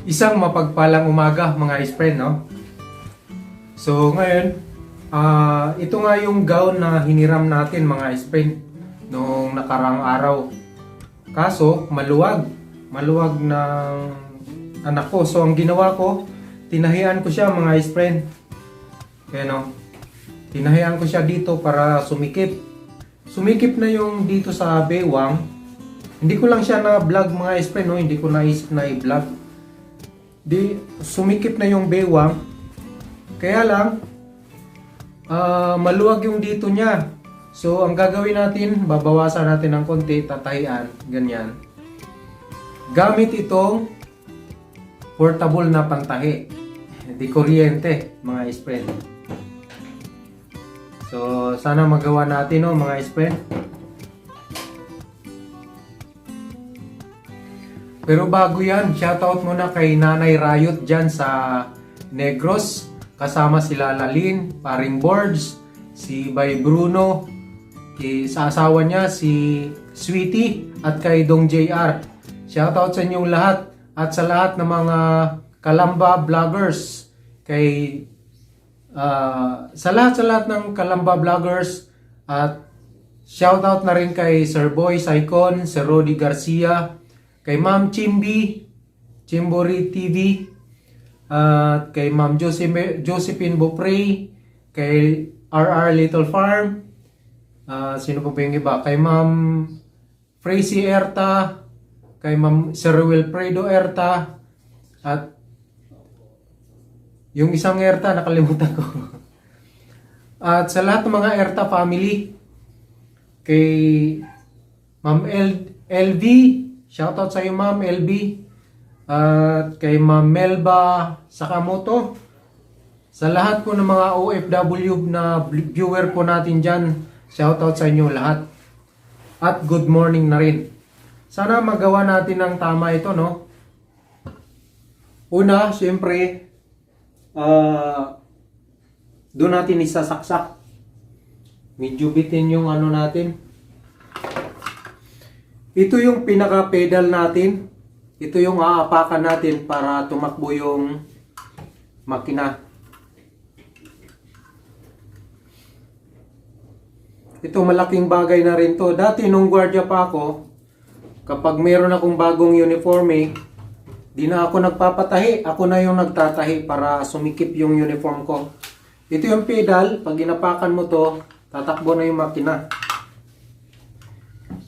Isang mapagpalang umaga mga friend, no? So ngayon, ito nga yung gown na hiniram natin mga friend noong nakarang araw. Kaso maluwag ng anak ko. So ang ginawa ko, tinahian ko siya mga friend. Kaya no, tinahian ko siya dito para sumikip. Sumikip na yung dito sa bewang. Hindi ko lang siya na vlog mga friend, no? Hindi ko naisip na i-vlog. Sumikip na yung bewang. Kaya lang maluwag yung dito niya. So ang gagawin natin, babawasan natin ng konti, tatahian, ganyan. Gamit itong portable na pantahi. Di kuryente mga friend. So sana magawa natin, no, mga friend. Pero bago yan, shoutout muna kay Nanay Riot dyan sa Negros. Kasama sila Lalin, Paring Boards, si Bay Bruno, sa asawa niya si Sweetie, at kay Dong JR. Shoutout sa inyong lahat at sa lahat ng mga Kalamba vloggers. Sa lahat ng Kalamba vloggers, at shoutout na rin kay Sir Boy Saicon, Sir Rodi Garcia, kay Ma'am Chimbori TV, at kay Ma'am Josephine Bopre, kay RR Little Farm, sino pa ba yung iba? Kay Ma'am Frezy Erta, kay Ma'am Sir Wilfredo Erta, at yung isang Erta nakalimutan ko. At sa lahat ng mga Erta family, kay Ma'am LV, shoutout sa iyo Ma'am LB, at kay Ma'am Melba Sakamoto, sa lahat po ng mga OFW na viewer po natin dyan, shoutout sa inyo lahat. At good morning na rin. Sana magawa natin ng tama ito, no? Una, syempre, doon natin isasaksak. Medyo bitin yung ano natin. Ito yung pinaka-pedal natin. Ito yung aapakan natin para tumakbo yung makina. Ito malaking bagay na rin to. Dati nung gwardiya pa ako, kapag mayroon akong bagong uniforme, di na ako nagpapatahi. Ako na yung nagtatahi para sumikip yung uniform ko. Ito yung pedal. Pag inapakan mo to, tatakbo na yung makina.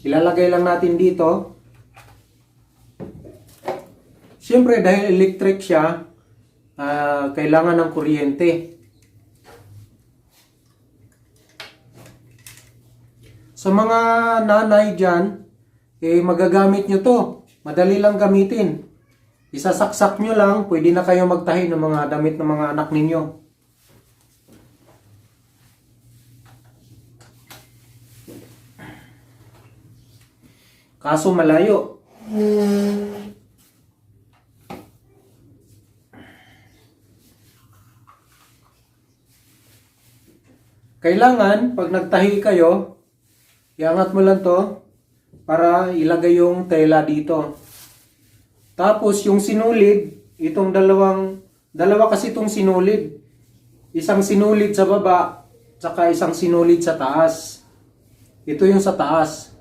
Ilalagay lang natin dito. Siyempre dahil electric siya, kailangan ng kuryente. Sa mga nanay dyan, magagamit nyo to. Madali lang gamitin. Isasaksak nyo lang, pwede na kayo magtahi ng mga damit ng mga anak ninyo. Kaso malayo. Kailangan, pag nagtahi kayo, iangat mo lang to para ilagay yung tela dito. Tapos yung sinulid, itong dalawa kasi itong sinulid. Isang sinulid sa baba, tsaka isang sinulid sa taas. Ito yung sa taas.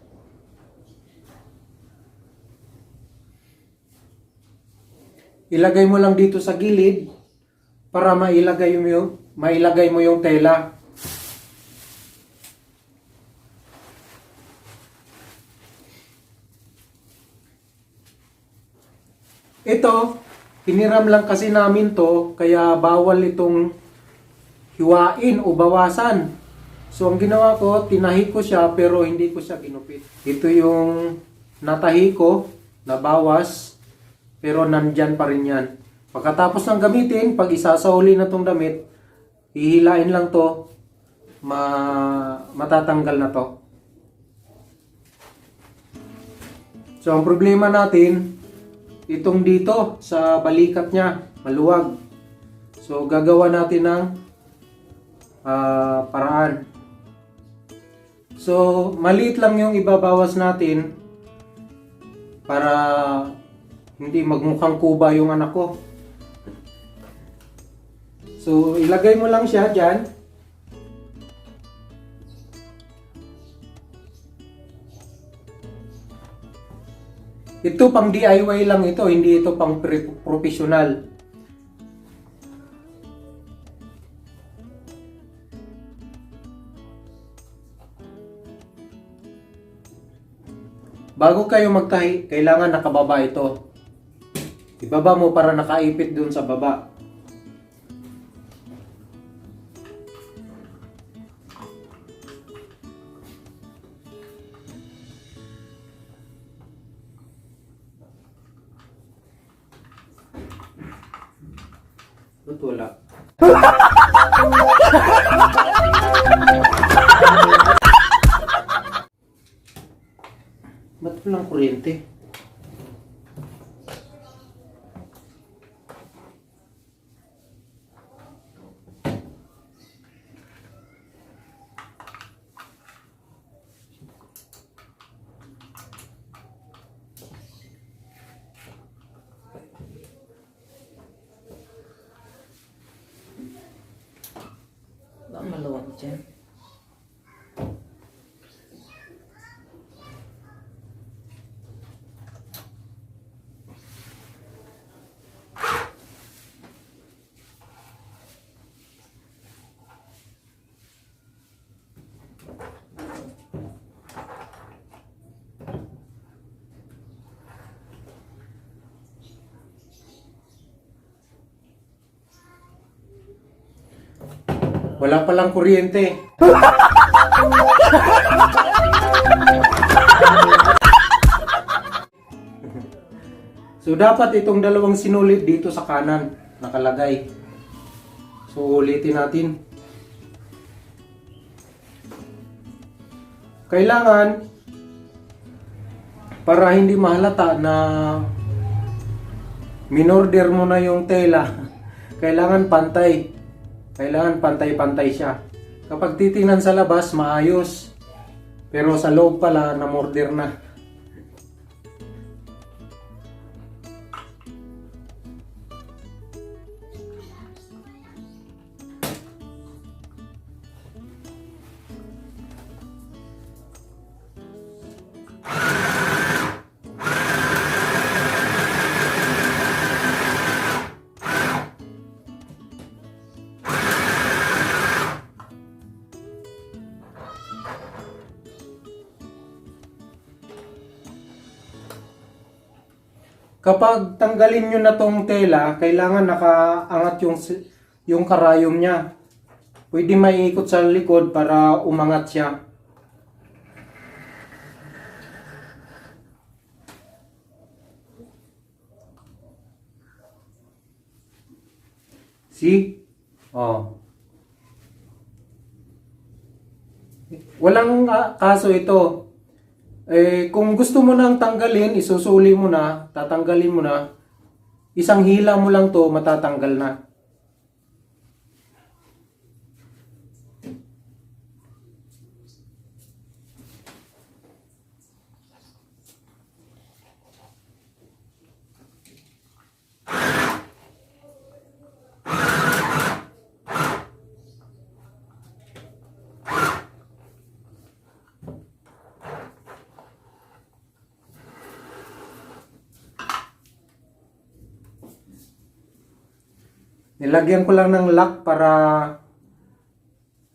Ilagay mo lang dito sa gilid para mailagay mo yung tela. Ito, hiniram lang kasi namin to, kaya bawal itong hiwain o bawasan. So ang ginawa ko, tinahi ko siya pero hindi ko siya ginupit. Ito yung natahi ko, nabawas, pero nandyan pa rin yan. Pagkatapos ng gamitin, pag isasahuli na tong damit, hihilain lang to, matatanggal na to. So ang problema natin, itong dito sa balikat niya, maluwag. So gagawa natin ng paraan. So maliit lang yung ibabawas natin para Hindi magmukhang kuba yung anak ko. So, ilagay mo lang siya dyan. Ito pang DIY lang ito, hindi ito pang professional. Bago kayo magtahi, kailangan nakababa ito. Ibaba mo para nakaipit dun sa baba. Ba't wala? Ba't walang kuryente? Baka maluwag dyan. Wala palang kuryente. So dapat itong dalawang sinulid dito sa kanan nakalagay. So ulitin natin. Kailangan para hindi mahalata na minorder mo na yung tela, kailangan pantay. Kailangan pantay-pantay siya. Kapag titingnan sa labas, maayos. Pero sa loob pala, namorder na. Kapag tanggalin nyo na tong tela, kailangan nakaangat yung karayom niya. Pwede maiikot sa likod para umangat siya. See? Oh. Walang kaso ito. Kung gusto mo nang tanggalin, isusuli mo na, tatanggalin mo na, isang hila mo lang to, matatanggal na. Nilagyan ko lang ng lock para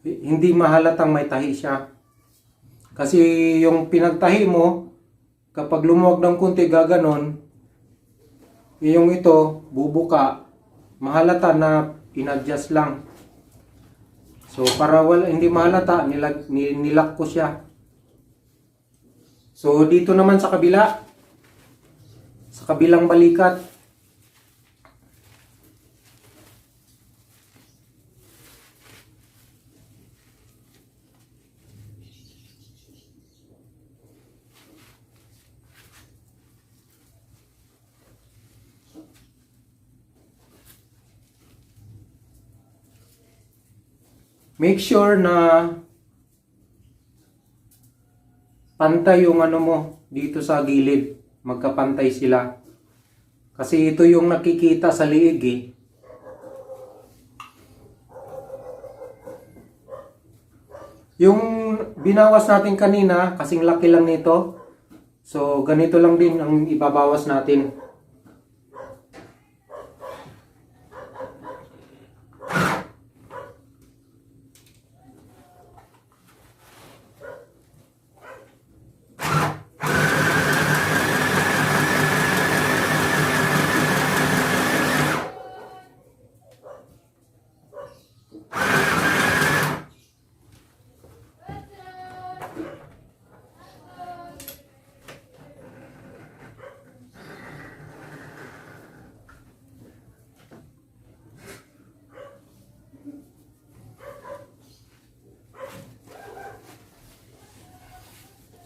hindi mahalatang may tahi siya. Kasi yung pinagtahi mo, kapag lumuwag ng kunti gaganon, yung ito, bubuka, mahalata na inadjust lang. So para hindi mahalata, nilock ko siya. So dito naman sa kabila, sa kabilang balikat, make sure na pantay yung ano mo dito sa gilid. Magkapantay sila. Kasi ito yung nakikita sa liig eh. Yung binawas natin kanina, kasing laki lang nito. So, ganito lang din ang ibabawas natin.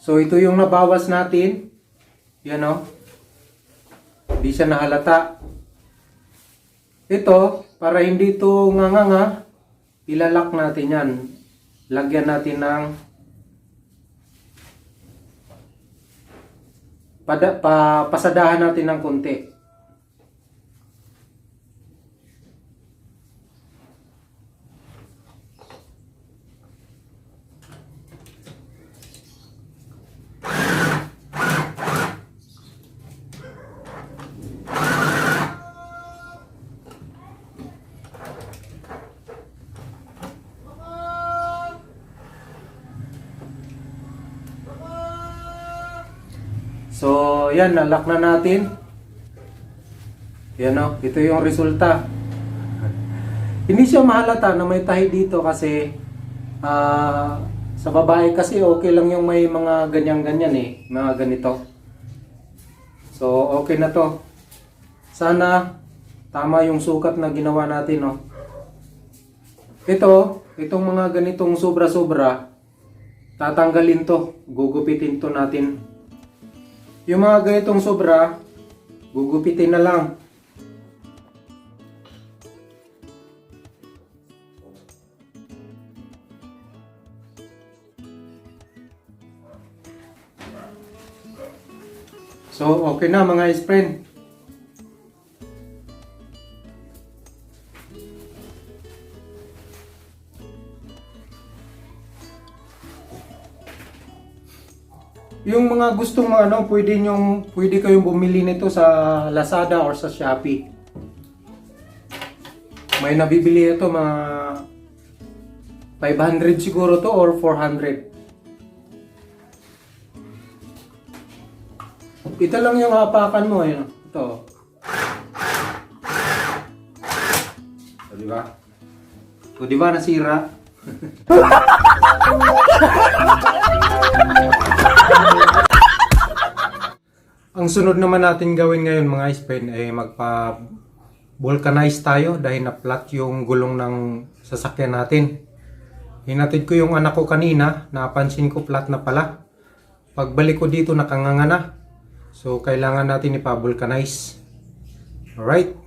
So, ito yung nabawas natin. Yan o. Hindi siya nahalata. Ito, para hindi ito nganganga, ilalak natin yan. Lagyan natin ng pasadahan natin ng konti. So, yan, nalock na natin. Yan o, ito yung resulta. Hindi siya mahalata na may tahi dito kasi sa babae kasi okay lang yung may mga ganyan-ganyan eh, mga ganito. So, okay na to. Sana tama yung sukat na ginawa natin, no. Itong mga ganitong sobra-sobra, tatanggalin to, gugupitin to natin. Yung mga ganitong sobra, gugupitin na lang. So, okay na mga friend. Yung mga gustong mga ano, pwede kayong bumili nito sa Lazada or sa Shopee. May nabibili ito mga 500 siguro to or 400. Ito lang yung hapakan mo, eh. Ito. O, diba? O, diba nasira? Ang sunod naman natin gawin ngayon mga friend ay magpa-vulcanize tayo dahil na-flat yung gulong ng sasakyan natin. Hinatid ko yung anak ko kanina, napansin ko flat na pala. Pagbalik ko dito nakanganga na. So kailangan natin ipa-vulcanize. Alright.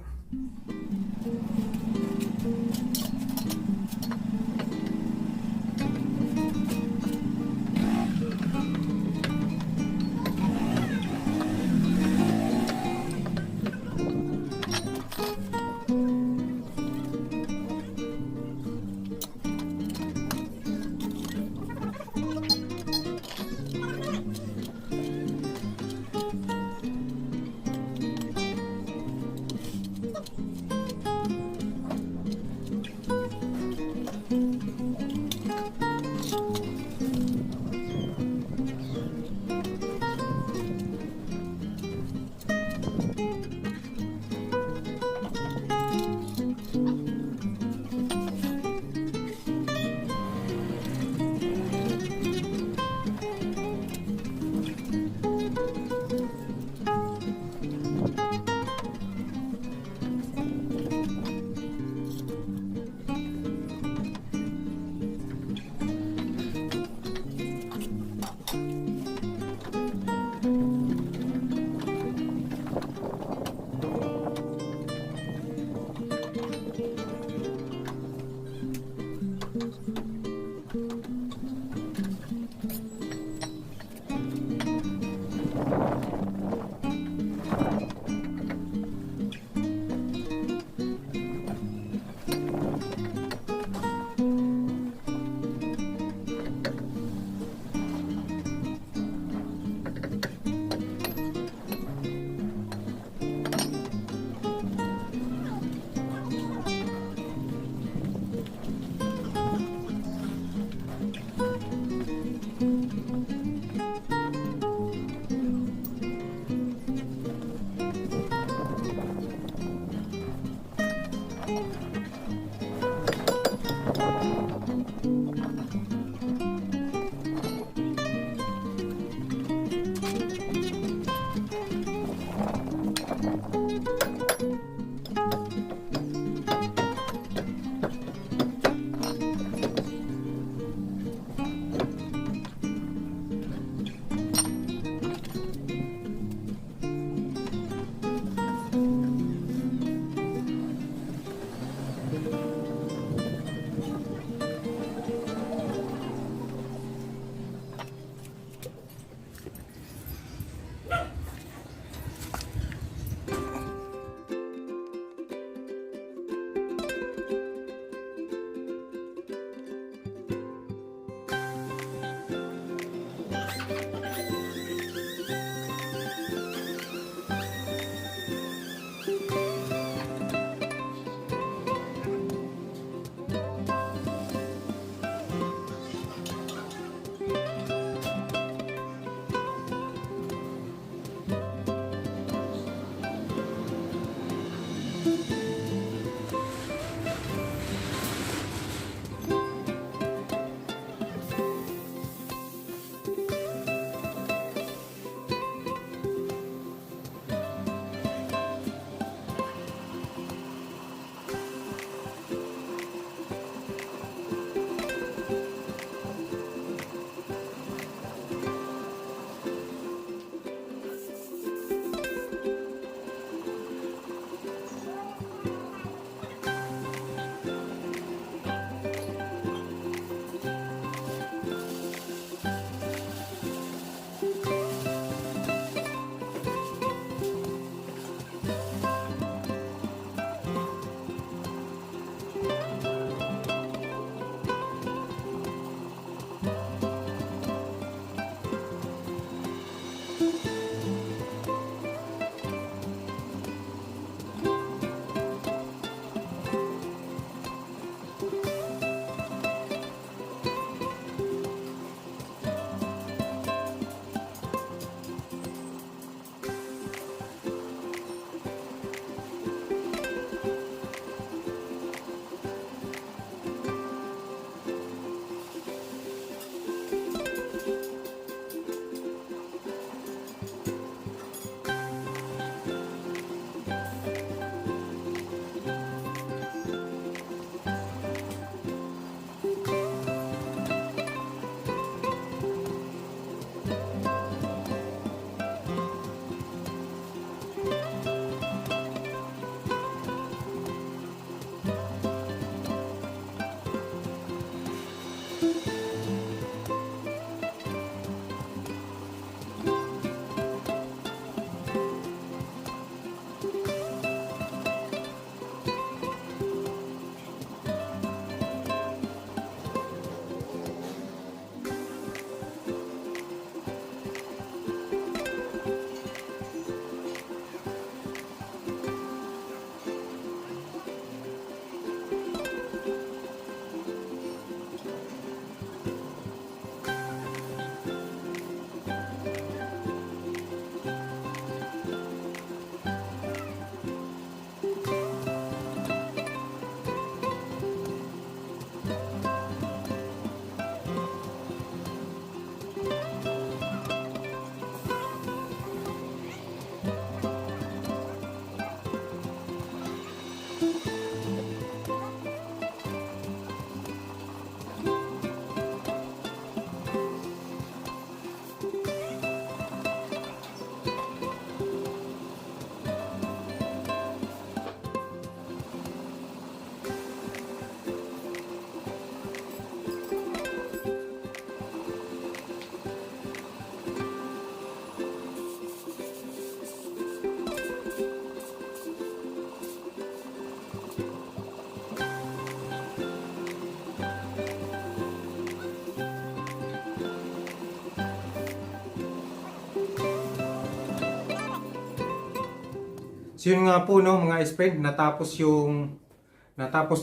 So yun nga po no mga friend, natapos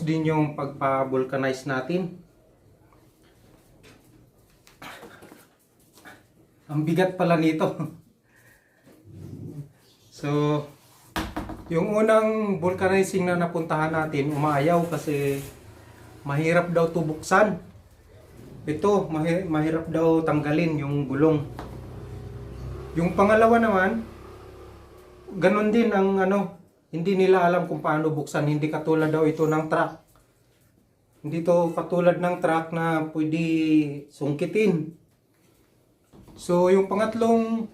din yung pagpa-vulcanize natin. Ang bigat pala nito. So Yung unang vulcanizing na napuntahan natin, umaayaw kasi mahirap daw to buksan. Ito, mahirap daw tanggalin yung gulong. Yung pangalawa naman, ganun din ang hindi nila alam kung paano buksan. Hindi katulad daw ito ng truck. Hindi to katulad ng truck na pwede sungkitin. So, yung pangatlong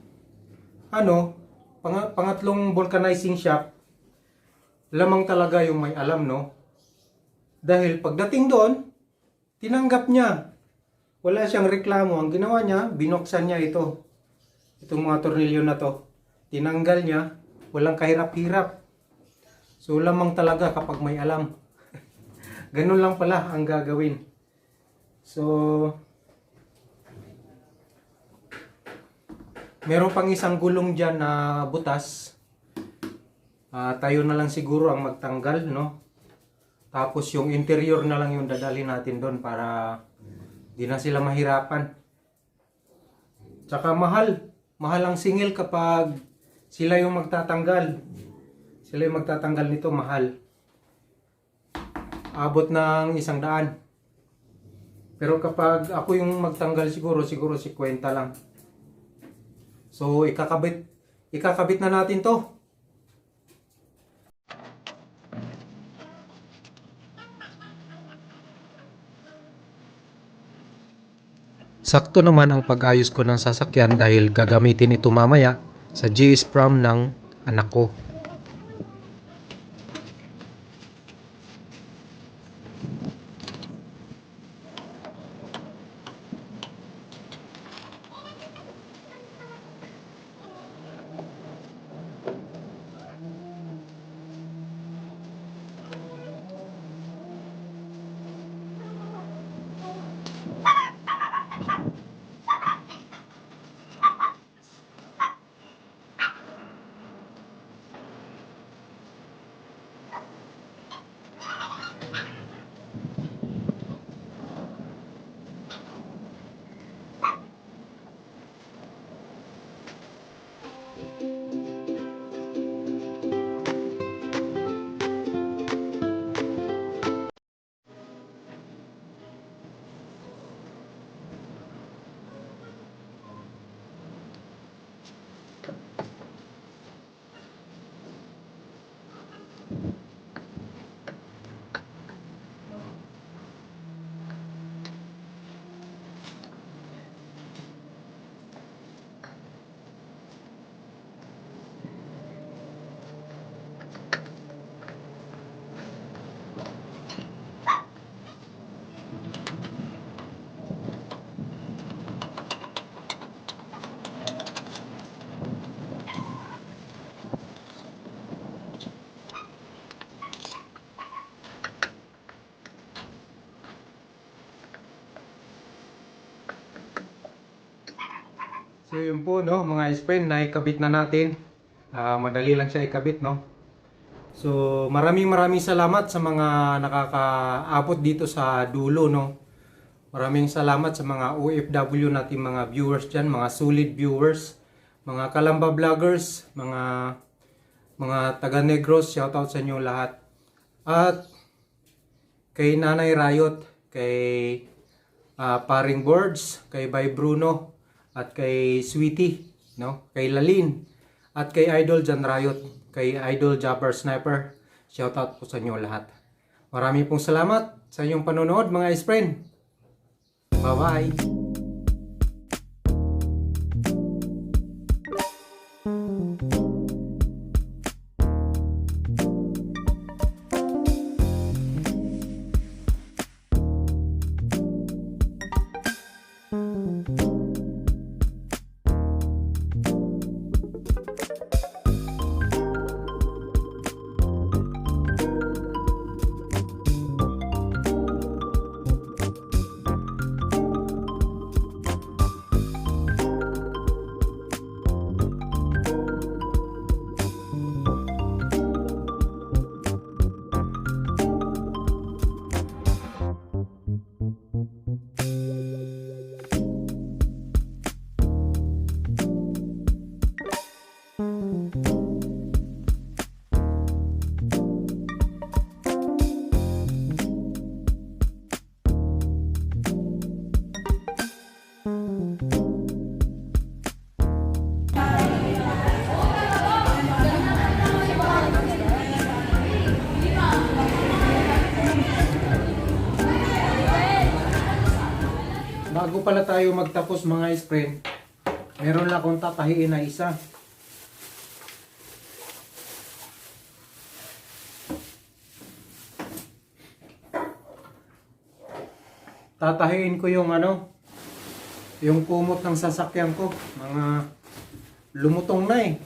pangatlong vulcanizing shop, lamang talaga yung may alam, no? Dahil pagdating doon, tinanggap niya. Wala siyang reklamo. Ang ginawa niya, binuksan niya ito. Itong mga tornilyo na to. Tinanggal niya. Walang kahirap-hirap. So, lamang talaga kapag may alam. Ganun lang pala ang gagawin. So, meron pang isang gulong dyan na butas. Tayo na lang siguro ang magtanggal, no? Tapos yung interior na lang yung dadalhin natin doon para di na sila mahirapan. Tsaka mahal. Mahal ang singil kapag sila yung magtatanggal. Sila yung magtatanggal nito, mahal. Abot ng 100. Pero kapag ako yung magtanggal siguro 50 lang. So ikakabit na natin to. Sakto naman ang pag-ayos ko ng sasakyan dahil gagamitin ito mamaya sa GS prom ng anak ko. So yun po, no, mga friend, naikabit na natin. Madali lang siya ikabit, no. So maraming salamat sa mga nakakaabot dito sa dulo, no. Maraming salamat sa mga OFW natin, mga viewers dyan, mga solid viewers, mga Kalamba vloggers, mga taga Negros, shoutout sa inyo lahat. At kay Nanay Riot, kay Paring Boards, kay Bay Bruno, at kay Sweetie, no? Kay Lalin, at kay Idol Jan Riot, kay Idol Jabber Sniper. Shoutout po sa inyo lahat. Maraming pong salamat sa inyong panonood, mga friend. Bye-bye! bago pala tayo magtapos mga friend, meron lang akong tatahiin na isa. Tatahiin ko yung yung kumot ng sasakyan ko. Mga lumutong na eh.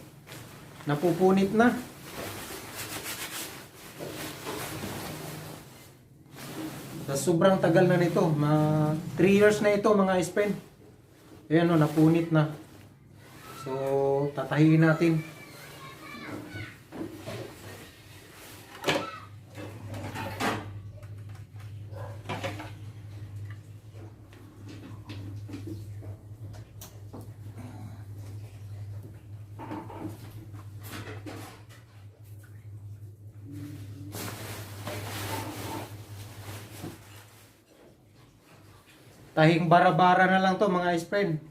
Napupunit na. Sa sobrang tagal na nito. 3 years na ito mga friend. Ayan o, napunit na. So, tatahiin natin. Tahing bara-bara na lang to mga friend.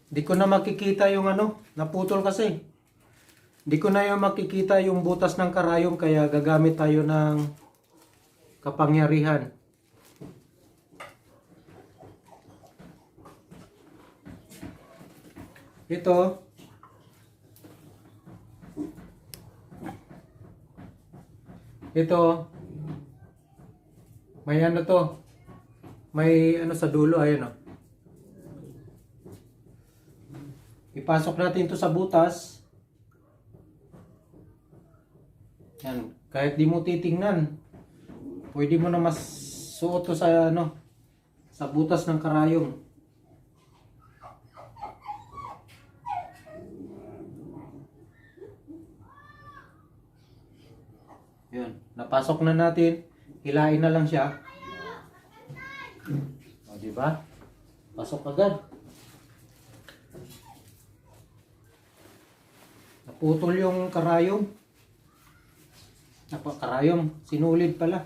Di ko na makikita yung naputol kasi. Di ko na yung makikita yung butas ng karayom kaya gagamit tayo ng kapangyarihan. Ito. Ito. May to. May sa dulo, ayun o. Ipasok natin ito sa butas. Yan. Kahit di mo titingnan, pwede mo na suot to sa sa butas ng karayom. Yan. Napasok na natin. Hilain na lang siya. O, diba? Pasok agad. Naputol yung karayom. Karayom. Sinulid pala.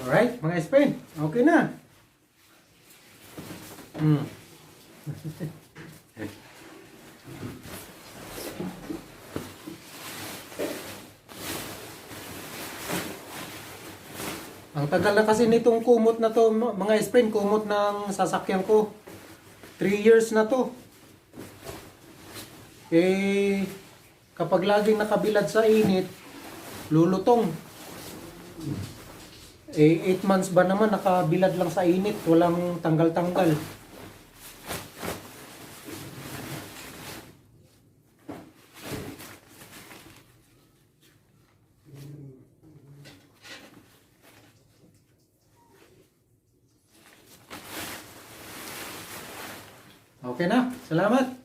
Alright, mga friend. Okay na. Ang tagal na kasi nitong kumot na to, mga friend, kumot ng sasakyan ko. 3 years na to. Eh, kapag laging nakabilad sa init, lulutong. 8 months ba naman nakabilad lang sa init, walang tanggal-tanggal. Okay na. Salamat.